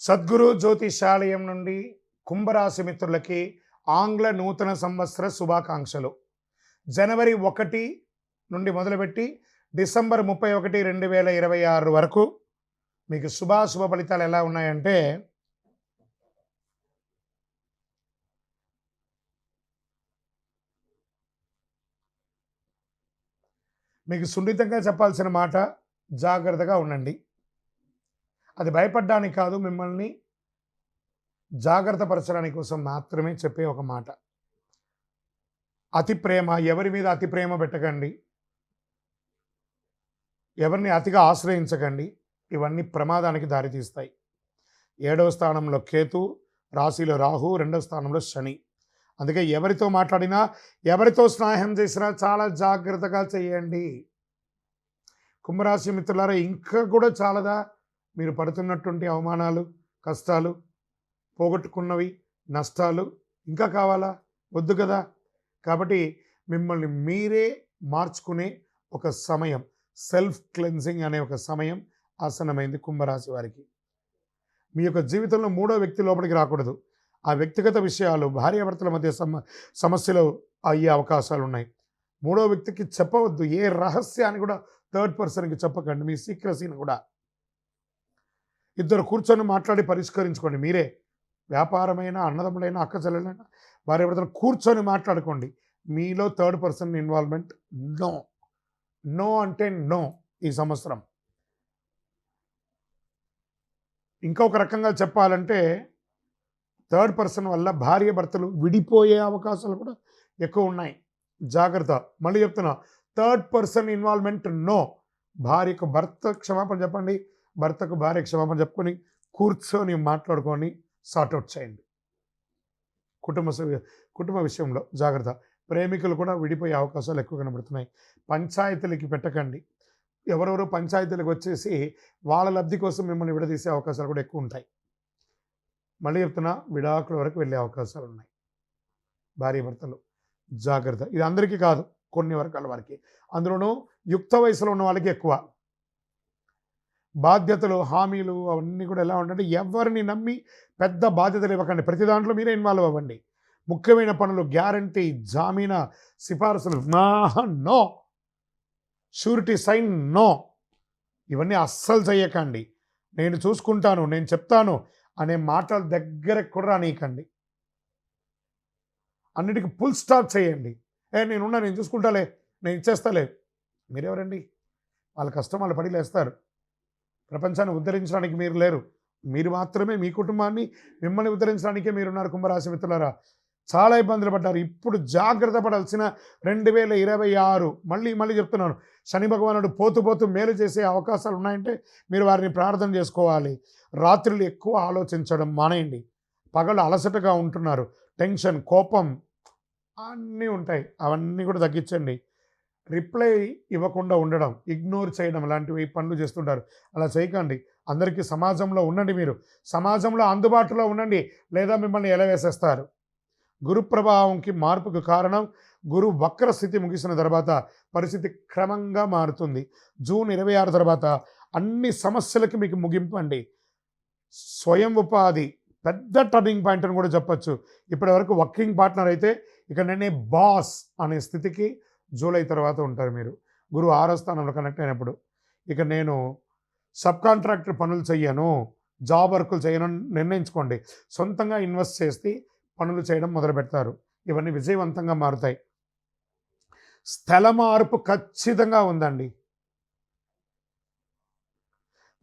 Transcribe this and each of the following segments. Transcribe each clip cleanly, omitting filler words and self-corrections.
సద్గురు జ్యోతిషాలయం నుండి కుంభరాశి మిత్రులకి ఆంగ్ల నూతన సంవత్సర శుభాకాంక్షలు. జనవరి 1 నుండి మొదలుపెట్టి డిసెంబర్ 31, 2026 వరకు మీకు శుభాశుభ ఫలితాలు ఎలా ఉన్నాయంటే, మీకు సున్నితంగా చెప్పాల్సిన మాట, జాగ్రత్తగా ఉండండి. అది భయపడడానికి కాదు, మిమ్మల్ని జాగ్రత్త పరచడానికి కోసం మాత్రమే చెప్పే ఒక మాట. అతి ప్రేమ, ఎవరి మీద అతి ప్రేమ పెట్టకండి, ఎవరిని అతిగా ఆశ్రయించకండి. ఇవన్నీ ప్రమాదానికి దారితీస్తాయి. 7వ స్థానంలో కేతు, రాశిలో రాహు, 2వ స్థానంలో శని. అందుకే ఎవరితో మాట్లాడినా, ఎవరితో స్నేహం చేసినా చాలా జాగ్రత్తగా చేయండి. కుంభరాశి మిత్రులారా, ఇంకా కూడా చాలదా మీరు పడుతున్నటువంటి అవమానాలు, కష్టాలు, పోగొట్టుకున్నవి, నష్టాలు ఇంకా కావాలా? వద్దు కదా. కాబట్టి మిమ్మల్ని మీరే మార్చుకునే ఒక సమయం, సెల్ఫ్ క్లెన్జింగ్ అనే ఒక సమయం ఆసన్నమైంది కుంభరాశి వారికి. మీ యొక్క జీవితంలో మూడో వ్యక్తి లోపలికి రాకూడదు. ఆ వ్యక్తిగత విషయాలు, భార్యాభర్తల మధ్య సమస్యలు అయ్యే అవకాశాలు ఉన్నాయి. మూడో వ్యక్తికి చెప్పవద్దు. ఏ రహస్యాన్ని కూడా థర్డ్ పర్సన్కి చెప్పకండి. మీ సీక్రసీని కూడా ఇద్దరు కూర్చొని మాట్లాడి పరిష్కరించుకోండి. మీరే వ్యాపారమైన, అన్నదమ్ములైన, అక్క చెల్లెలైనా, భార్యాభర్తలు కూర్చొని మాట్లాడుకోండి. మీలో third person involvement no. No అంటే నో. ఈ సంవత్సరం ఇంకొక రకంగా చెప్పాలంటే, థర్డ్ పర్సన్ వల్ల భార్యాభర్తలు విడిపోయే అవకాశాలు కూడా ఎక్కువ ఉన్నాయి. జాగ్రత్త. మళ్ళీ చెప్తున్నా, థర్డ్ పర్సన్ ఇన్వాల్వ్మెంట్ నో. భార్యకు భర్త క్షమాపణ చెప్పండి, భర్తకు భార్య క్షమాపణ చెప్పుకొని కూర్చొని మాట్లాడుకొని సార్ట్అవుట్ చేయండి. కుటుంబ విషయంలో జాగ్రత్త. ప్రేమికులు కూడా విడిపోయే అవకాశాలు ఎక్కువ కనబడుతున్నాయి. పంచాయతీలకి పెట్టకండి. ఎవరెవరో పంచాయతీలకు వచ్చేసి వాళ్ళ లబ్ధి కోసం మిమ్మల్ని విడదీసే అవకాశాలు కూడా ఎక్కువ ఉంటాయి. మళ్ళీ చెప్తున్నా, విడాకుల వరకు వెళ్ళే అవకాశాలు ఉన్నాయి. భార్యాభర్తలు జాగ్రత్త. ఇది అందరికీ కాదు, కొన్ని వర్గాల వారికి. అందులోనూ యుక్త వయసులో ఉన్న వాళ్ళకి ఎక్కువ. బాధ్యతలు, హామీలు అవన్నీ కూడా ఎలా ఉంటే, ఎవరిని నమ్మి పెద్ద బాధ్యతలు ఇవ్వకండి. ప్రతి దాంట్లో మీరే ఇన్వాల్వ్ అవ్వండి. ముఖ్యమైన పనులు, గ్యారంటీ, జామీనా, సిఫారసులు నో. Surety sign no. ఇవన్నీ అస్సలు చేయకండి. నేను చూసుకుంటాను, నేను చెప్తాను అనే మాటలు దగ్గరకు కూడా రానీయకండి. అన్నిటికీ ఫుల్ స్టాప్ చేయండి. నేనున్నా, నేను చూసుకుంటాలే, నేను ఇచ్చేస్తాలే. మీరెవరండి? వాళ్ళ కష్టం వాళ్ళు పడి లేస్తారు. ప్రపంచాన్ని ఉద్ధరించడానికి మీరు లేరు. మీరు మాత్రమే మీ కుటుంబాన్ని, మిమ్మల్ని ఉద్ధరించడానికే మీరున్నారు. కుంభరాశి మిత్రులారా, చాలా ఇబ్బందులు పడ్డారు. ఇప్పుడు జాగ్రత్త పడాల్సిన 2026. మళ్ళీ చెప్తున్నాను, శని భగవానుడు పోతూ మేలు చేసే అవకాశాలు ఉన్నాయంటే మీరు వారిని ప్రార్థన చేసుకోవాలి. రాత్రులు ఎక్కువ ఆలోచించడం మానేయండి. పగలు అలసటగా ఉంటున్నారు. టెన్షన్, కోపం అన్నీ ఉంటాయి. అవన్నీ కూడా తగ్గించండి. రిప్లై ఇవ్వకుండా ఉండడం, ఇగ్నోర్ చేయడం లాంటివి పనులు చేస్తుంటారు. అలా చేయకండి. అందరికీ సమాజంలో ఉండండి. మీరు సమాజంలో అందుబాటులో ఉండండి, లేదా మిమ్మల్ని ఎలవేసేస్తారు. గురు ప్రభావంకి మార్పుకు కారణం, గురు వక్ర స్థితి ముగిసిన తర్వాత పరిస్థితి క్రమంగా మారుతుంది. జూన్ 26 తర్వాత అన్ని సమస్యలకి మీకు ముగింపు అండి. స్వయం ఉపాధి పెద్ద టర్నింగ్ పాయింట్ అని కూడా చెప్పచ్చు. ఇప్పటి వరకు వర్కింగ్ పార్ట్నర్ అయితే ఇక నేనే బాస్ అనే స్థితికి జూలై తర్వాత ఉంటారు మీరు. గురువు 6వ స్థానంలో కనెక్ట్ అయినప్పుడు ఇక నేను సబ్ కాంట్రాక్టర్ పనులు చెయ్యను, జాబ్ వర్కులు చేయను నిర్ణయించుకోండి. సొంతంగా ఇన్వెస్ట్ చేసి పనులు చేయడం మొదలు పెడతారు. ఇవన్నీ విజయవంతంగా మారుతాయి. స్థల మార్పు ఖచ్చితంగా ఉందండి.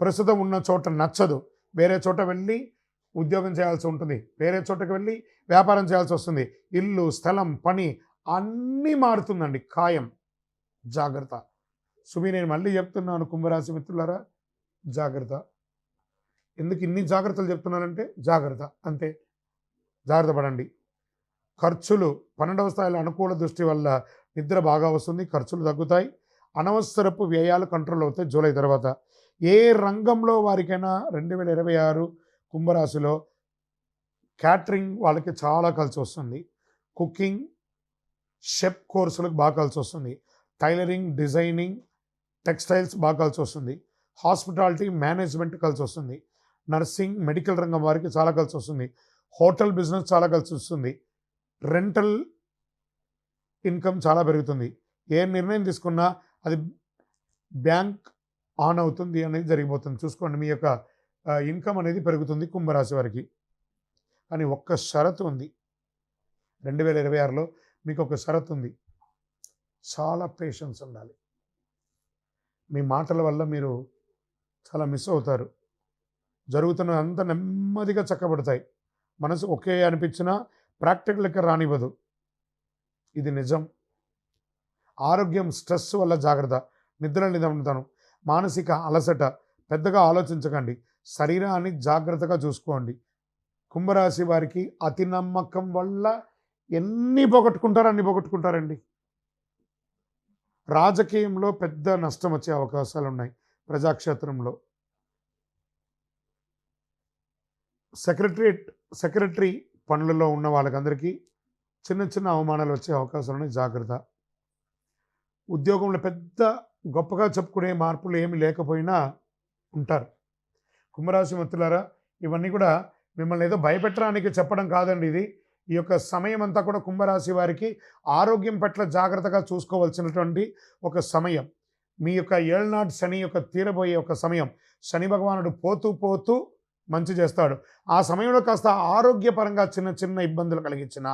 ప్రస్తుతం ఉన్న చోట నచ్చదు, వేరే చోట వెళ్ళి ఉద్యోగం చేయాల్సి ఉంటుంది, వేరే చోటకి వెళ్ళి వ్యాపారం చేయాల్సి వస్తుంది. ఇల్లు, స్థలం, పని అన్నీ మారుతుందండి, ఖాయం. జాగ్రత్త. నేను మళ్ళీ చెప్తున్నాను కుంభరాశి మిత్రులారా, జాగ్రత్త. ఎందుకు ఇన్ని జాగ్రత్తలు చెప్తున్నానంటే జాగ్రత్త, అంతే. జాగ్రత్త పడండి. ఖర్చులు 12వ స్థాయిలో అనుకూల దృష్టి వల్ల నిద్ర బాగా వస్తుంది, ఖర్చులు తగ్గుతాయి. అనవసరపు వ్యయాలు కంట్రోల్ అవుతాయి జూలై తర్వాత. ఏ రంగంలో వారికైనా 2026 కుంభరాశిలో క్యాటరింగ్ వాళ్ళకి చాలా కలిసి వస్తుంది. కుకింగ్, షెఫ్ కోర్సులకు బాగా కలిసి వస్తుంది. టైలరింగ్, డిజైనింగ్, టెక్స్టైల్స్ బాగా కలిసి వస్తుంది. హాస్పిటాలిటీ, మేనేజ్మెంట్ కలిసి వస్తుంది. నర్సింగ్, మెడికల్ రంగం వారికి చాలా కలిసి వస్తుంది. హోటల్ బిజినెస్ చాలా కలిసి వస్తుంది. రెంటల్ ఇన్కమ్ చాలా పెరుగుతుంది. ఏ నిర్ణయం తీసుకున్నా అది బ్యాంక్ ఆన్ అవుతుంది అనేది జరిగిపోతుంది. చూసుకోండి, మీ యొక్క ఇన్కమ్ అనేది పెరుగుతుంది కుంభరాశి వారికి. కానీ ఒక్క షరతు ఉంది. 2026లో మీకు ఒక షరతు ఉంది. చాలా పేషెన్స్ ఉండాలి. మీ మాటల వల్ల మీరు చాలా మిస్ అవుతారు. జరుగుతున్న అంత నెమ్మదిగా చక్కబడతాయి. మనసు ఒకే అనిపించినా ప్రాక్టికల్ లెక్క రానివ్వదు. ఇది నిజం. ఆరోగ్యం, స్ట్రెస్ వల్ల జాగ్రత్త. నిద్ర నిదంతనం, మానసిక అలసట పెద్దగా ఆలోచించకండి. శరీరాన్ని జాగ్రత్తగా చూసుకోండి. కుంభరాశి వారికి అతి నమ్మకం వల్ల ఎన్ని పోగొట్టుకుంటారో అన్ని పోగొట్టుకుంటారండి. రాజకీయంలో పెద్ద నష్టం వచ్చే అవకాశాలు ఉన్నాయి. ప్రజాక్షేత్రంలో సెక్రటరీ పనులలో ఉన్న వాళ్ళకందరికీ చిన్న చిన్న అవమానాలు వచ్చే అవకాశాలు ఉన్నాయి. జాగ్రత్త. ఉద్యోగంలో పెద్ద గొప్పగా చెప్పుకునే మార్పులు ఏమి లేకపోయినా ఉంటారు. కుంభరాశి మిత్రులారా, ఇవన్నీ కూడా మిమ్మల్ని ఏదో భయపెట్టడానికి చెప్పడం కాదండి. ఇది ఈ యొక్క సమయం అంతా కూడా కుంభరాశి వారికి ఆరోగ్యం పట్ల జాగ్రత్తగా చూసుకోవాల్సినటువంటి ఒక సమయం. మీ యొక్క ఏళ్నాటి శని యొక్క తీరబోయే ఒక సమయం. శని భగవానుడు పోతూ పోతూ మంచి చేస్తాడు. ఆ సమయంలో కాస్త ఆరోగ్యపరంగా చిన్న చిన్న ఇబ్బందులు కలిగించిన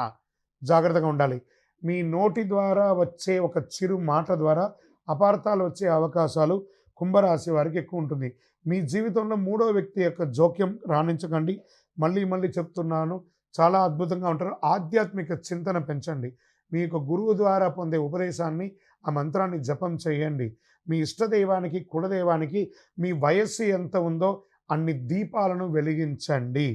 జాగ్రత్తగా ఉండాలి. మీ నోటి ద్వారా వచ్చే ఒక చిరు మాట ద్వారా అపార్థాలు వచ్చే అవకాశాలు కుంభరాశి వారికి ఎక్కువ ఉంటుంది. మీ జీవితంలో మూడో వ్యక్తి యొక్క జోక్యం రాణించకండి. మళ్ళీ మళ్ళీ చెప్తున్నాను, చాలా అద్భుతంగా ఉంటారు. ఆధ్యాత్మిక చింతన పెంచండి. మీ యొక్క గురువు ద్వారా పొందే ఉపదేశాన్ని, ఆ మంత్రాన్ని జపం చేయండి. మీ ఇష్టదైవానికి, కులదైవానికి మీ వయస్సు ఎంత ఉందో అన్ని దీపాలను వెలిగించండి.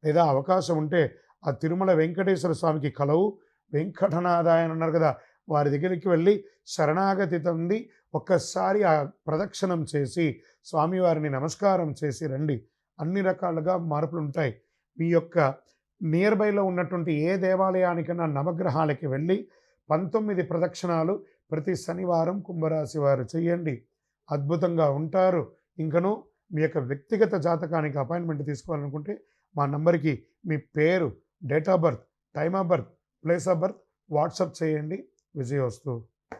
లేదా అవకాశం ఉంటే ఆ తిరుమల వెంకటేశ్వర స్వామికి కలవు వెంకటనాథాయన అన్నారు కదా, వారి దగ్గరికి వెళ్ళి శరణాగతి పొంది ఒక్కసారి ఆ ప్రదక్షిణం చేసి స్వామివారిని నమస్కారం చేసి రండి. అన్ని రకాలుగా మార్పులు ఉంటాయి. మీ యొక్క నియర్ బైలో ఉన్నటువంటి ఏ దేవాలయానికైనా నవగ్రహాలకి వెళ్ళి 19 ప్రదక్షిణాలు ప్రతి శనివారం కుంభరాశి వారు చేయండి. అద్భుతంగా ఉంటారు. ఇంకను మీ యొక్క వ్యక్తిగత జాతకానికి అపాయింట్మెంట్ తీసుకోవాలనుకుంటే మా నంబర్కి మీ పేరు, date of birth, time of birth, place of birth WhatsApp చేయండి. విజయోస్తు.